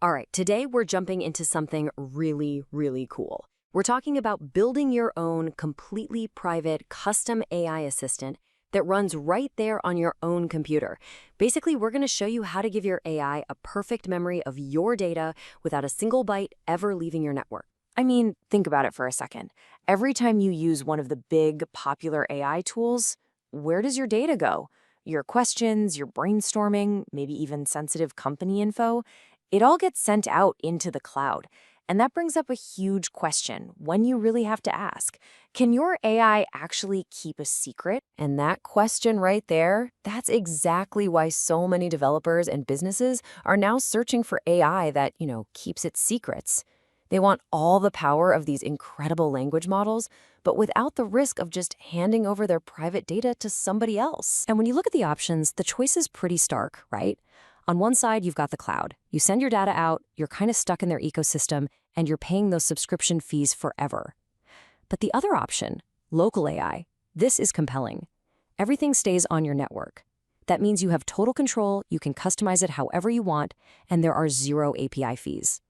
All right, today we're jumping into something really, really cool. We're talking about building your own completely private custom AI assistant that runs right there on your own computer. Basically, we're going to show you how to give your AI a perfect memory of your data without a single byte ever leaving your network. I mean, think about it for a second. Every time you use one of the big, popular AI tools, where does your data go? Your questions, your brainstorming, maybe even sensitive company info, it all gets sent out into the cloud. And that brings up a huge question, one you really have to ask. Can your AI actually keep a secret? And that question right there, that's exactly why so many developers and businesses are now searching for AI that, keeps its secrets. They want all the power of these incredible language models, but without the risk of just handing over their private data to somebody else. And when you look at the options, the choice is pretty stark, right? On one side, you've got the cloud. You send your data out, you're kind of stuck in their ecosystem, and you're paying those subscription fees forever. But the other option, local AI, this is compelling. Everything stays on your network. That means you have total control, you can customize it however you want, and there are zero API fees.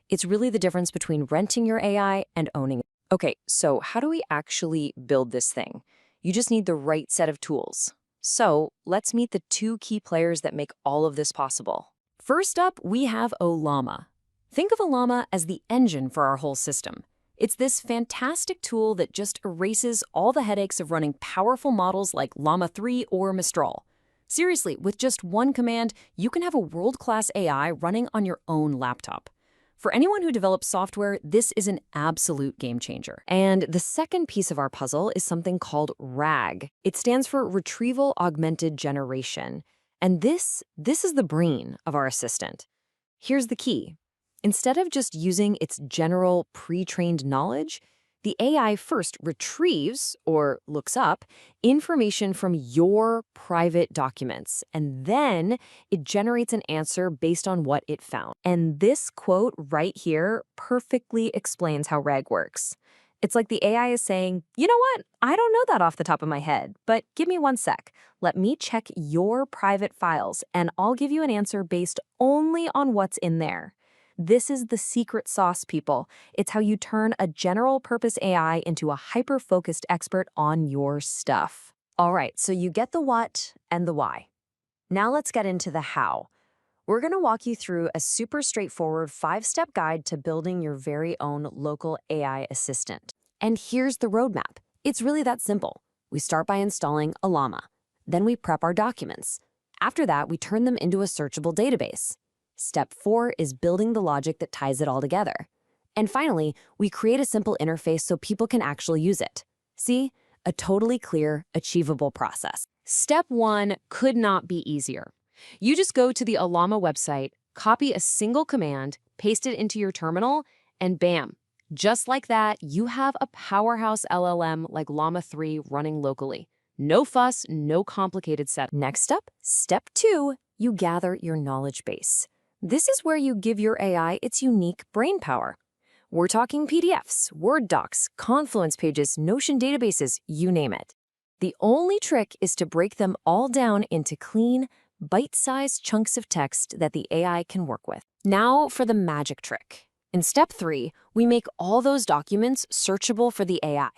It's really the difference between renting your AI and owning it. Okay, so how do we actually build this thing? You just need the right set of tools. So let's meet the two key players that make all of this possible. First up, we have Ollama. Think of Ollama as the engine for our whole system. It's this fantastic tool that just erases all the headaches of running powerful models like Llama 3 or Mistral. Seriously, with just one command, you can have a world-class AI running on your own laptop. For anyone who develops software, this is an absolute game changer. And the second piece of our puzzle is something called RAG. It stands for Retrieval-Augmented Generation. And this is the brain of our assistant. Here's the key. Instead of just using its general pre-trained knowledge, the AI first retrieves, or looks up, information from your private documents, and then it generates an answer based on what it found. And this quote right here perfectly explains how RAG works. It's like the AI is saying, you know what, I don't know that off the top of my head, but give me one sec. Let me check your private files, and I'll give you an answer based only on what's in there. This is the secret sauce, people. It's how you turn a general-purpose AI into a hyper-focused expert on your stuff. All right, so you get the what and the why. Now let's get into the how. We're going to walk you through a super straightforward 5-step guide to building your very own local AI assistant. And here's the roadmap. It's really that simple. We start by installing Llama. Then we prep our documents. After that, we turn them into a searchable database. Step 4 is building the logic that ties it all together. And finally, we create a simple interface so people can actually use it. See? A totally clear, achievable process. Step 1 could not be easier. You just go to the Ollama website, copy a single command, paste it into your terminal, and bam! Just like that, you have a powerhouse LLM like Llama 3 running locally. No fuss, no complicated setup. Next up, step 2, you gather your knowledge base. This is where you give your AI its unique brain power. We're talking PDFs, Word docs, Confluence pages, Notion databases, you name it. The only trick is to break them all down into clean, bite-sized chunks of text that the AI can work with. Now for the magic trick. In step 3, we make all those documents searchable for the AI.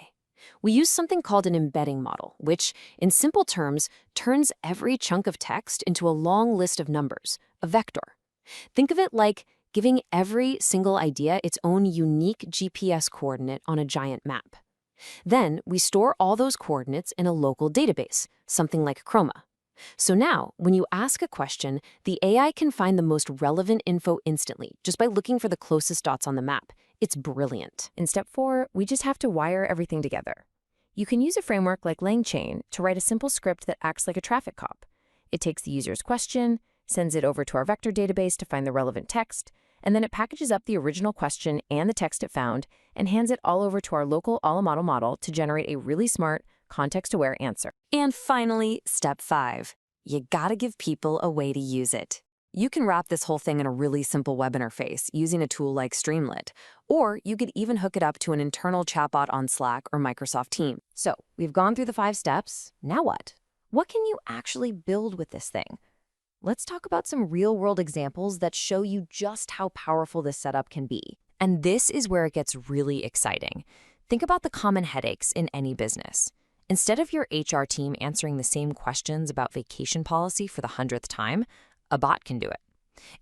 We use something called an embedding model, which, in simple terms, turns every chunk of text into a long list of numbers, a vector. Think of it like giving every single idea its own unique GPS coordinate on a giant map. Then we store all those coordinates in a local database, something like Chroma. So now, when you ask a question, the AI can find the most relevant info instantly, just by looking for the closest dots on the map. It's brilliant. In step 4, we just have to wire everything together. You can use a framework like LangChain to write a simple script that acts like a traffic cop. It takes the user's question, sends it over to our vector database to find the relevant text, and then it packages up the original question and the text it found and hands it all over to our local Ollama model to generate a really smart, context-aware answer. And finally, step 5. You gotta give people a way to use it. You can wrap this whole thing in a really simple web interface using a tool like Streamlit, or you could even hook it up to an internal chatbot on Slack or Microsoft Teams. So we've gone through the 5 steps. Now what? What can you actually build with this thing? Let's talk about some real-world examples that show you just how powerful this setup can be. And this is where it gets really exciting. Think about the common headaches in any business. Instead of your HR team answering the same questions about vacation policy for the 100th time, a bot can do it.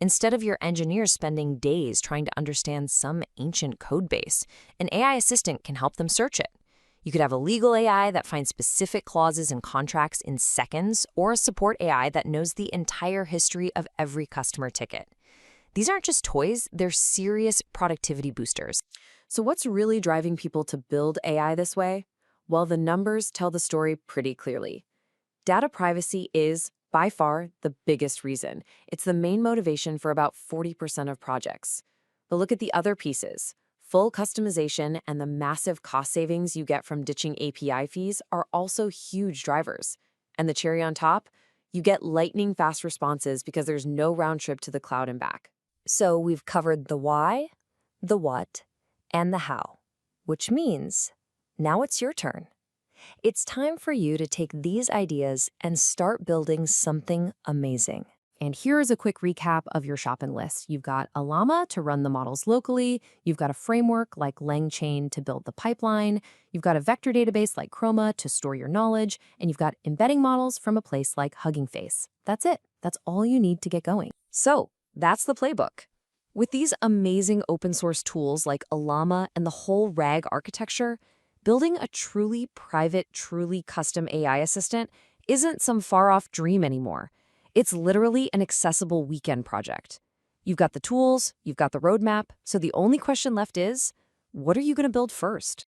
Instead of your engineers spending days trying to understand some ancient code base, an AI assistant can help them search it. You could have a legal AI that finds specific clauses in contracts in seconds, or a support AI that knows the entire history of every customer ticket. These aren't just toys, they're serious productivity boosters. So what's really driving people to build AI this way? Well, the numbers tell the story pretty clearly. Data privacy is, by far, the biggest reason. It's the main motivation for about 40% of projects. But look at the other pieces. Full customization and the massive cost savings you get from ditching API fees are also huge drivers. And the cherry on top? You get lightning-fast responses because there's no round trip to the cloud and back. So we've covered the why, the what, and the how, which means now it's your turn. It's time for you to take these ideas and start building something amazing. And here is a quick recap of your shopping list. You've got Llama to run the models locally. You've got a framework like LangChain to build the pipeline. You've got a vector database like Chroma to store your knowledge. And you've got embedding models from a place like Hugging Face. That's it. That's all you need to get going. So that's the playbook. With these amazing open source tools like Llama and the whole RAG architecture, building a truly private, truly custom AI assistant isn't some far-off dream anymore. It's literally an accessible weekend project. You've got the tools, you've got the roadmap, so the only question left is, what are you going to build first?